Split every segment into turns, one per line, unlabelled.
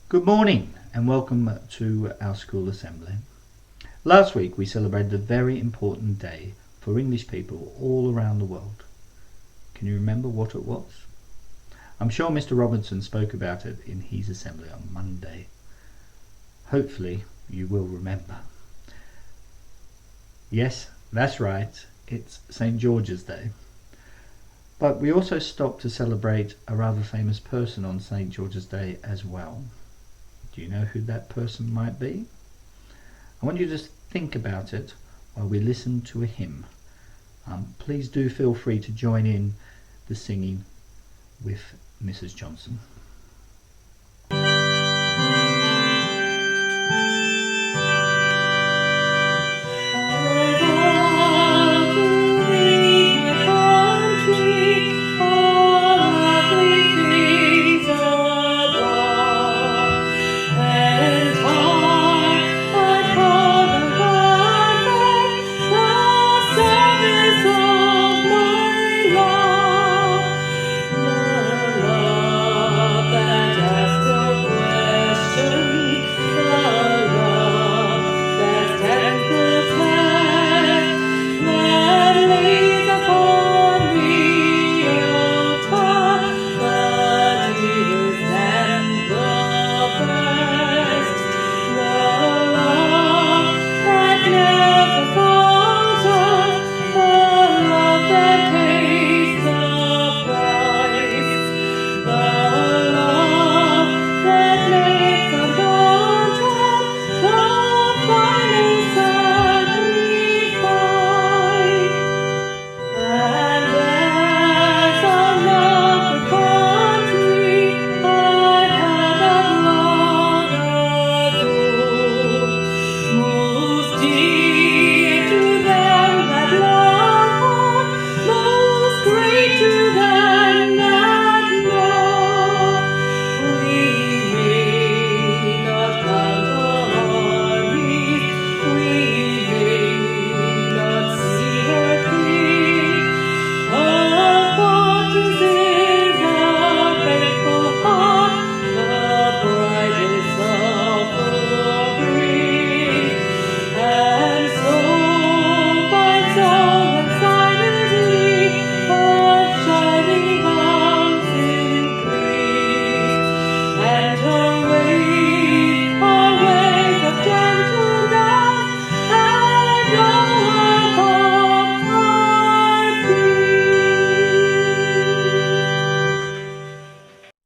Good morning and welcome to our school assembly. Last week we celebrated a very important day for English people all around the world. Can you remember what it was? I'm sure Mr. Robinson spoke about it in his assembly on Monday. Hopefully you will remember. Yes, that's right, it's St. George's Day. But we also stopped to celebrate a rather famous person on St. George's Day as well. Do you know who that person might be? I want you to think about it while we listen to a hymn. Please do feel free to join in the singing with Mrs. Johnson.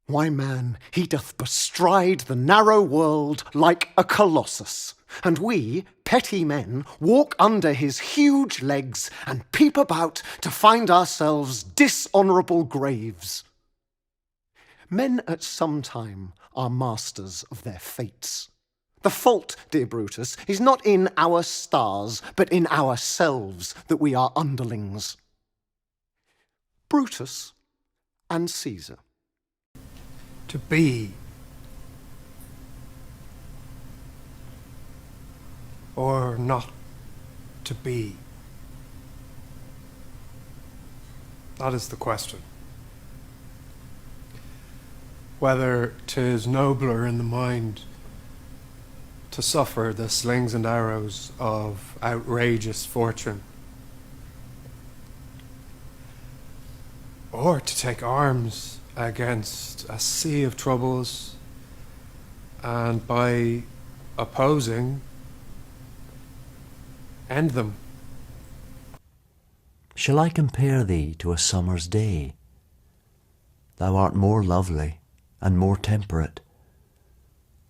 Why, man, he doth bestride the narrow world like a colossus, and we, petty men, walk under his huge legs and peep about to find ourselves dishonourable graves. Men at some time are masters of their fates. The fault, dear Brutus, is not in our stars, but in ourselves that we are underlings. Brutus and Caesar.
To be or not to be? That is the question. Whether 'tis nobler in the mind to suffer the slings and arrows of outrageous fortune, or to take arms against a sea of troubles, and by opposing, end them.
Shall I compare thee to a summer's day? Thou art more lovely and more temperate.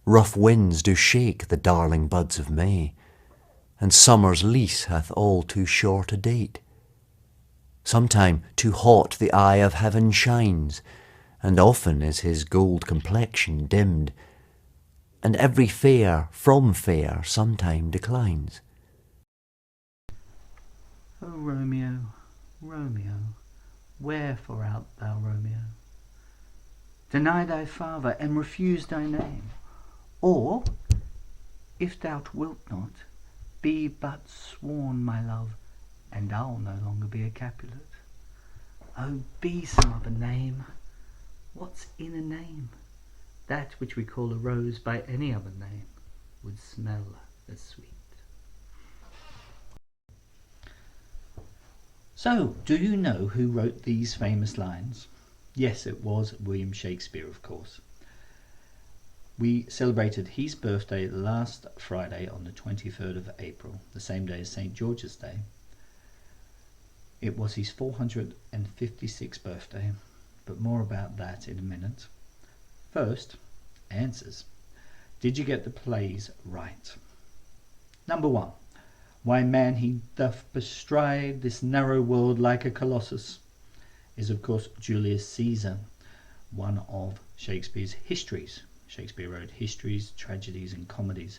Rough winds do shake the darling buds of May, and summer's lease hath all too short a date. Sometime too hot the eye of heaven shines, and often is his gold complexion dimmed, and every fair from fair sometime declines.
O Romeo, Romeo, wherefore art thou, Romeo? Deny thy father, and refuse thy name. Or, if thou wilt not, be but sworn, my love, and I'll no longer be a Capulet. Oh, be some other name. What's in a name? that which we call a rose by any other name would smell as sweet. So, do you know who wrote these famous lines? Yes, it was William Shakespeare, of course. We celebrated his birthday last Friday on the 23rd of April, the same day as St. George's Day. It was his 456th birthday, but more about that in a minute. First, answers. Did you get the plays right? Number 1. Why man he doth bestride this narrow world like a colossus is of course Julius Caesar, one of Shakespeare's histories. Shakespeare wrote histories, tragedies and comedies,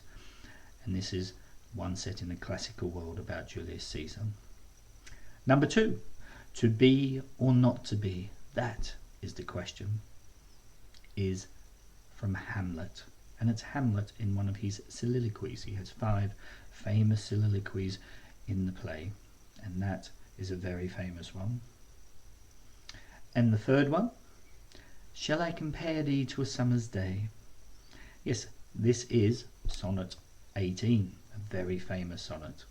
and this is one set in the classical world about Julius Caesar. Number 2, to be or not to be, that is the question, is from Hamlet, and it's Hamlet in one of his soliloquies. He has 5 famous soliloquies in the play, and that is a very famous one. And the third one, shall I compare thee to a summer's day? Yes, this is Sonnet 18, a very famous sonnet.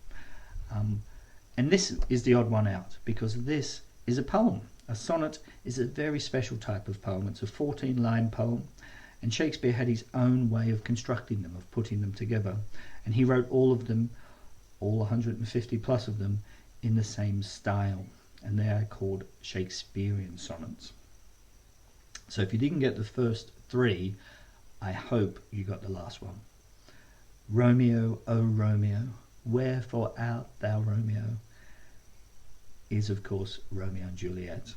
And this is the odd one out, because this is a poem. A sonnet is a very special type of poem. It's a 14-line poem, and Shakespeare had his own way of constructing them, of putting them together. And he wrote all of them, all 150 plus of them, in the same style. And they are called Shakespearean sonnets. So if you didn't get the first 3, I hope you got the last one. Romeo, O Romeo, wherefore art thou Romeo? Is of course Romeo and Juliet.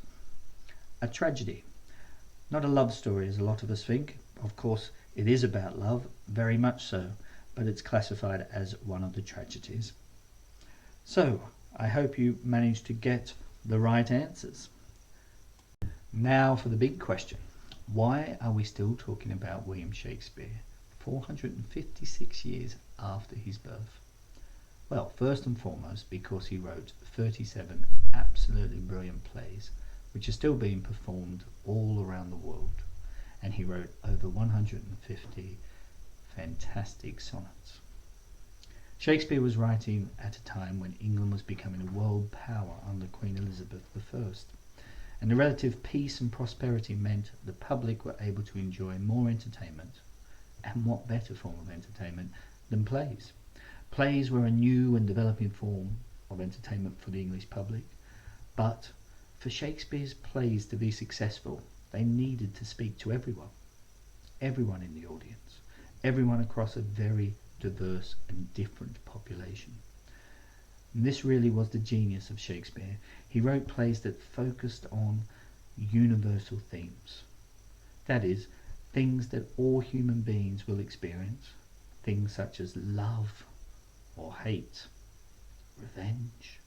A tragedy. Not a love story as a lot of us think. Of course it is about love, very much so, but it's classified as one of the tragedies. So I hope you managed to get the right answers. Now for the big question. Why are we still talking about William Shakespeare 456 years after his birth? Well, first and foremost, because he wrote 37 absolutely brilliant plays, which are still being performed all around the world. And he wrote over 150 fantastic sonnets. Shakespeare was writing at a time when England was becoming a world power under Queen Elizabeth I. And the relative peace and prosperity meant the public were able to enjoy more entertainment. And what better form of entertainment than plays? Plays were a new and developing form of entertainment for the English public. But for Shakespeare's plays to be successful, they needed to speak to everyone. Everyone in the audience. Everyone across a very diverse and different population. And this really was the genius of Shakespeare. He wrote plays that focused on universal themes. That is, things that all human beings will experience. Things such as love or hate, revenge,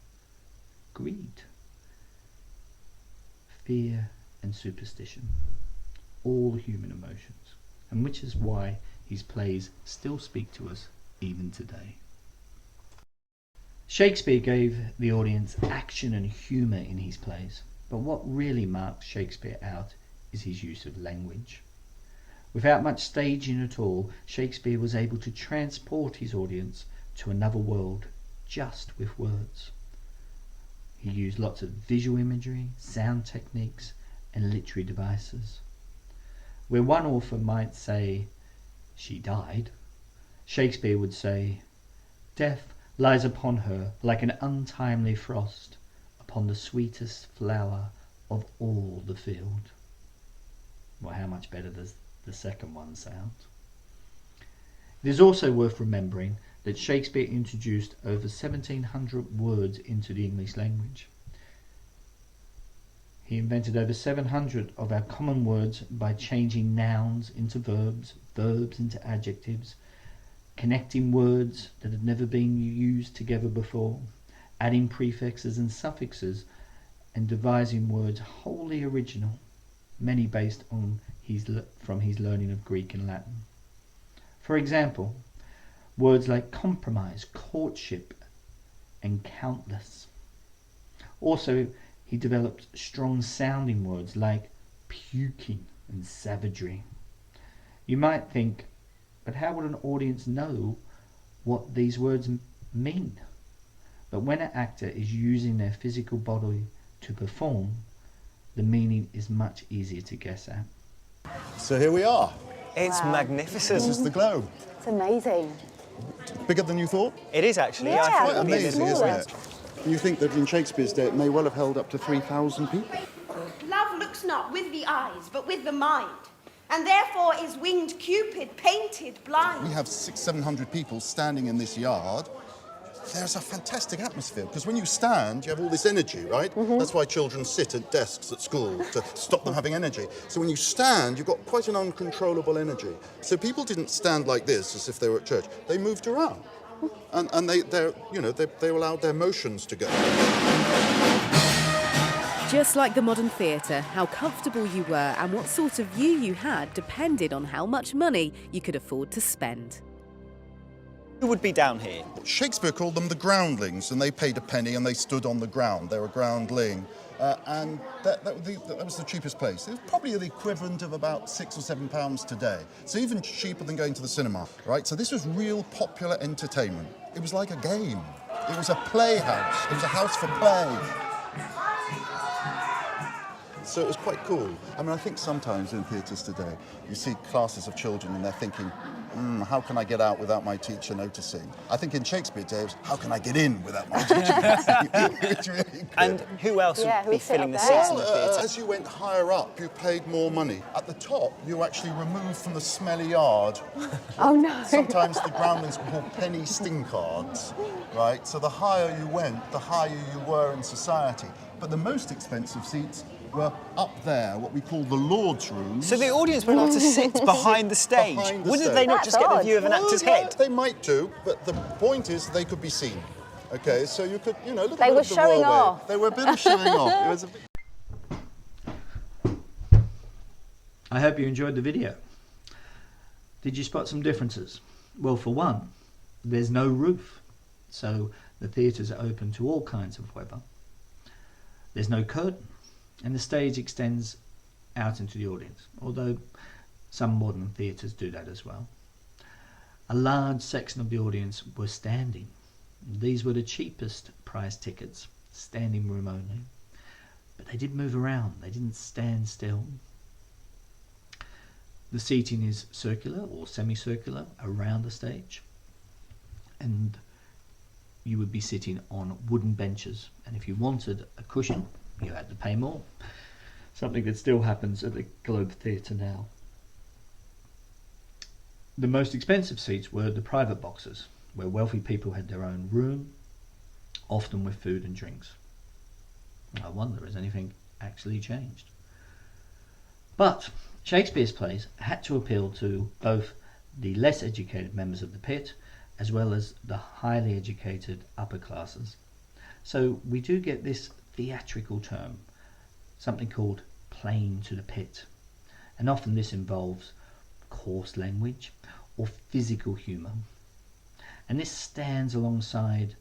greed, fear and superstition. All human emotions. And which is why his plays still speak to us even today. Shakespeare gave the audience action and humour in his plays, but what really marks Shakespeare out is his use of language. Without much staging at all, Shakespeare was able to transport his audience to another world just with words. He used lots of visual imagery, sound techniques and literary devices. Where one author might say, "She died," Shakespeare would say, "Death lies upon her like an untimely frost upon the sweetest flower of all the field." Well, how much better does the second one sound? It is also worth remembering that Shakespeare introduced over 1,700 words into the English language. He invented over 700 of our common words by changing nouns into verbs, verbs into adjectives, connecting words that had never been used together before, adding prefixes and suffixes, and devising words wholly original, many based on from his learning of Greek and Latin. For example, words like compromise, courtship, and countless. Also, he developed strong sounding words like puking and savagery. You might think, but how would an audience know what these words mean? But when an actor is using their physical body to perform, the meaning is much easier to guess at.
So here we are.
It's
Wow.
magnificent.
This is the globe.
It's amazing.
Bigger than you thought?
It is actually.
Yeah.
I thought
Quite
it'd be a
amazing,
little
isn't
bit
it? You think that in Shakespeare's day it may well have held up to 3,000 people?
Love looks not with the eyes, but with the mind, and therefore is winged Cupid painted blind.
We have 600-700 people standing in this yard. There's a fantastic atmosphere, because when you stand, you have all this energy, right? That's why children sit at desks at school, to stop them having energy. So when you stand, you've got quite an uncontrollable energy. So people didn't stand like this as if they were at church. They moved around. And they allowed their motions to go.
Just like the modern theatre, how comfortable you were and what sort of view you had depended on how much money you could afford to spend.
Who would be down here?
Shakespeare called them the groundlings, and they paid a penny and they stood on the ground. They were groundling. And that was the cheapest place. It was probably the equivalent of about £6 or £7 today. So even cheaper than going to the cinema, right? So this was real popular entertainment. It was like a game. It was a playhouse. It was a house for play. So it was quite cool. I mean, I think sometimes in theatres today, you see classes of children and they're thinking, how can I get out without my teacher noticing? I think in Shakespeare's day, it was, how can I get in without my teacher noticing? It's really good.
And who else
Yeah,
would
who
be
would sit
filling the
up
seats
there?
in the theatre?
As you went higher up, you paid more money. At the top, you were actually removed from the smelly yard.
Oh no.
Sometimes the groundlings were called penny stinkards, right? So the higher you went, the higher you were in society. But the most expensive seats were up there, what we call the Lord's rooms.
So the audience were allowed to sit behind the stage.
Behind the
Wouldn't
stage.
they not
That's
just get the
odd.
view of an actor's
Well, yeah,
head?
they might do, but the point is they could be seen. Okay, so you could, look
They
at
were
the
showing
railway.
off.
They were a bit of showing off. It was a bit...
I hope you enjoyed the video. Did you spot some differences? Well, for one, there's no roof, so the theatres are open to all kinds of weather. There's no curtain, and the stage extends out into the audience, although some modern theatres do that as well. A large section of the audience were standing. These were the cheapest price tickets, standing room only. But they did move around, they didn't stand still. The seating is circular or semicircular around the stage, and you would be sitting on wooden benches, and if you wanted a cushion, you had to pay more. Something that still happens at the Globe Theatre now. The most expensive seats were the private boxes, where wealthy people had their own room, often with food and drinks. I wonder, has anything actually changed? But Shakespeare's plays had to appeal to both the less educated members of the pit as well as the highly educated upper classes. So we do get this theatrical term, something called playing to the pit. And often this involves coarse language or physical humour. And this stands alongside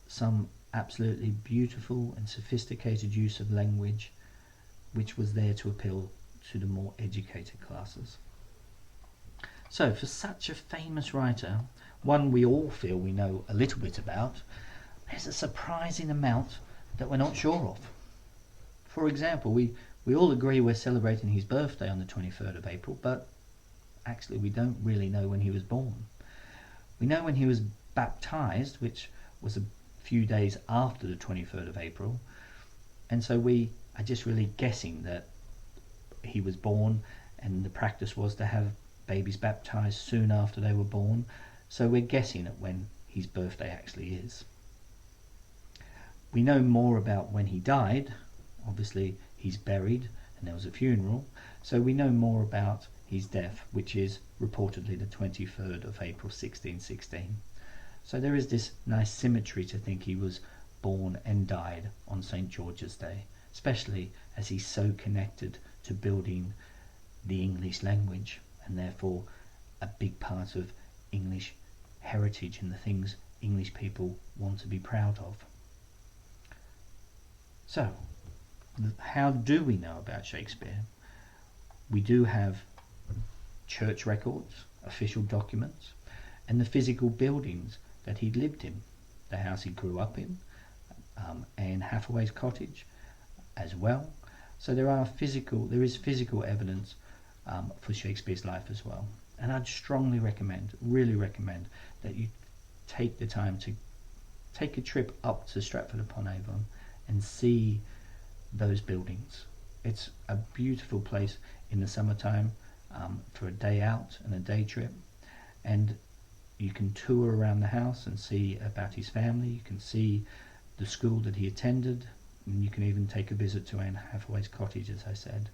some absolutely beautiful and sophisticated use of language which was there to appeal to the more educated classes. So for such a famous writer, one we all feel we know a little bit about, there's a surprising amount that we're not sure of. For example, we all agree we're celebrating his birthday on the 23rd of April, but actually we don't really know when he was born. We know when he was baptized, which was a few days after the 23rd of April, and so we are just really guessing that he was born, and the practice was to have babies baptized soon after they were born, so we're guessing at when his birthday actually is. We know more about when he died. Obviously he's buried and there was a funeral, so we know more about his death, which is reportedly the 23rd of April 1616. So there is this nice symmetry to think he was born and died on St. George's Day, especially as he's so connected to building the English language and therefore a big part of English heritage and the things English people want to be proud of. So, how do we know about Shakespeare? We do have church records, official documents, and the physical buildings that he'd lived in, the house he grew up in, Anne Hathaway's cottage as well. So there is physical evidence for Shakespeare's life as well. And I'd strongly recommend, really recommend, that you take the time to take a trip up to Stratford-upon-Avon and see those buildings. It's a beautiful place in the summertime for a day out and a day trip. And you can tour around the house and see about his family. You can see the school that he attended, and you can even take a visit to Anne Hathaway's cottage, as I said.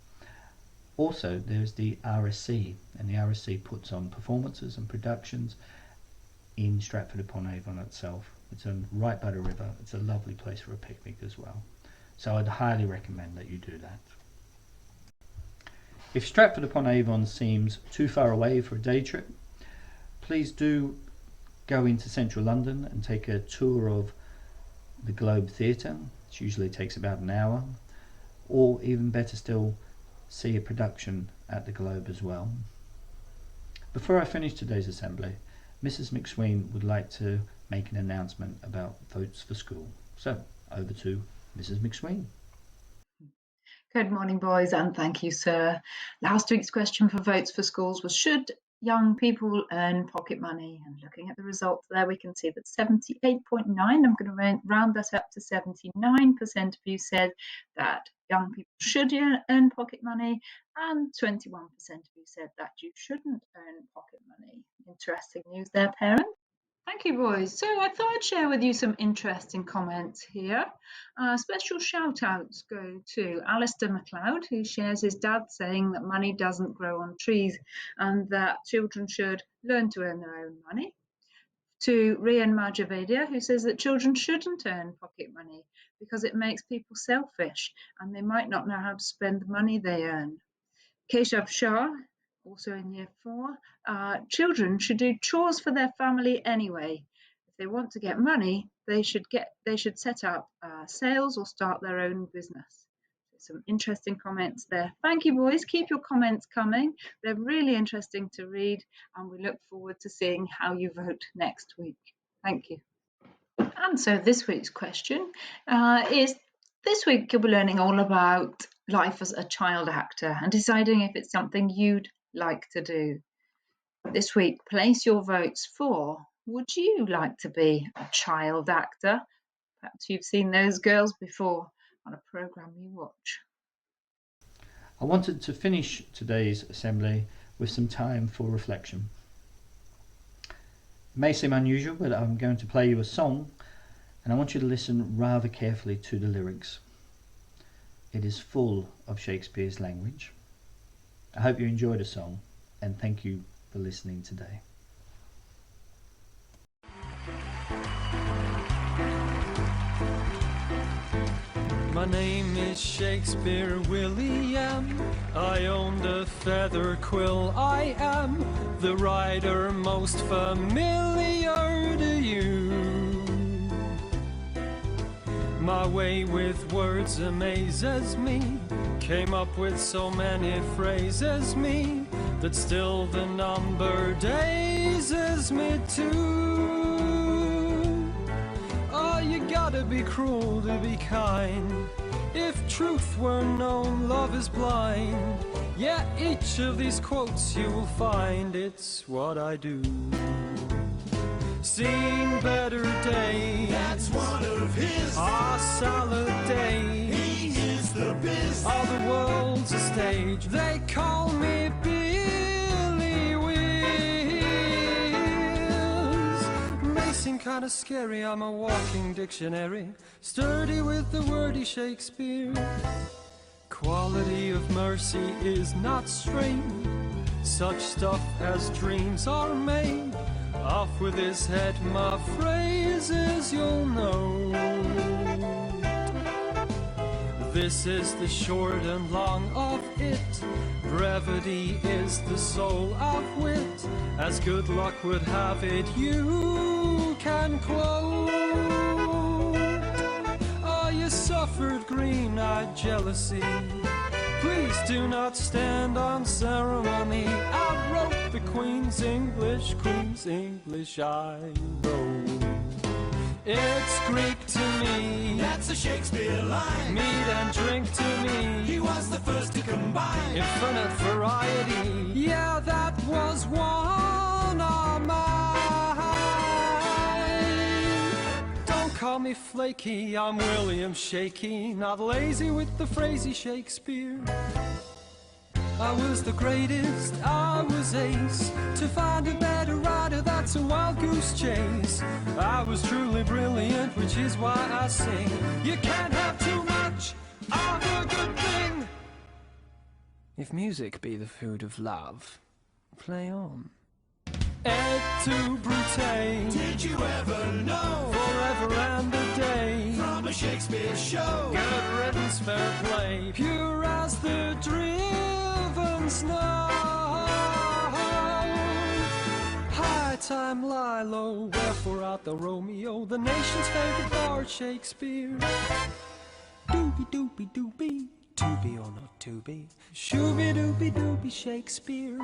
Also, there's the RSC, and the RSC puts on performances and productions in Stratford-upon-Avon itself. It's right by the river. It's a lovely place for a picnic as well. So I'd highly recommend that you do that. If Stratford-upon-Avon seems too far away for a day trip, please do go into central London and take a tour of the Globe Theatre, which usually takes about an hour, or even better still, see a production at the Globe as well. Before I finish today's assembly, Mrs. McSween would like to make an announcement about Votes for School. So, over to Mrs. McSween.
Good morning, boys, and thank you, sir. Last week's question for Votes for Schools was, should young people earn pocket money? And looking at the results there, we can see that 78.9, I'm going to round that up to 79% of you said that young people should earn pocket money, and 21% of you said that you shouldn't earn pocket money. Interesting news there, parents. Thank you, boys. So I thought I'd share with you some interesting comments here. Special shout outs go to Alistair MacLeod, who shares his dad saying that money doesn't grow on trees and that children should learn to earn their own money. To Rian Majavadia, who says that children shouldn't earn pocket money because it makes people selfish and they might not know how to spend the money they earn. Keshav Shah, also in year 4, children should do chores for their family anyway. If they want to get money, they should set up sales or start their own business. Some interesting comments there. Thank you, boys. Keep your comments coming. They're really interesting to read, and we look forward to seeing how you vote next week. Thank you. And so this week's question is, this week you'll be learning all about life as a child actor and deciding if it's something you'd like to do. This week, place your votes for, would you like to be a child actor? Perhaps you've seen those girls before on a programme you watch.
I wanted to finish today's assembly with some time for reflection. It may seem unusual, but I'm going to play you a song, and I want you to listen rather carefully to the lyrics. It is full of Shakespeare's language. I hope you enjoy the song, and thank you for listening today.
My name is Shakespeare William. I own the feather quill. I am the writer most familiar to you. My way with words amazes me. Came up with so many phrases me that still the number dazes me too. Oh, you gotta be cruel to be kind. If truth were known, love is blind. Yeah, each of these quotes you will find, it's what I do. Seen better days. That's one of his. Our salad days. He is the biz. All the world's a stage. They call me Billy Whiz. May seem kind of scary. I'm a walking dictionary, sturdy with the wordy Shakespeare. Quality of mercy is not strained. Such stuff as dreams are made. Off with his head, my phrases you'll know. This is the short and long of it. Brevity is the soul of wit. As good luck would have it, you can quote. Oh, you suffered green-eyed jealousy. Please do not stand on ceremony. I wrote the Queen's English I wrote. It's Greek to me.
That's a Shakespeare line.
Meat and drink to me.
He was the first to combine
infinite variety. Yeah, that was one of mine. Don't call me flaky, I'm William Shaky. Not lazy with the phrasey Shakespeare. I was the greatest, I was ace. To find a better writer, that's a wild goose chase. I was truly brilliant, which is why I sing. You can't have too much of a good thing. If music be the food of love, play on. Et tu, Brute.
Did you ever know?
Forever and a day.
From a Shakespeare show.
Good riddance, fair play. Pure as the driven snow. High time lie low. Wherefore art thou Romeo, the nation's favorite bard Shakespeare? Doobie doobie doobie. To be or not to be. Shooby dooby dooby Shakespeare.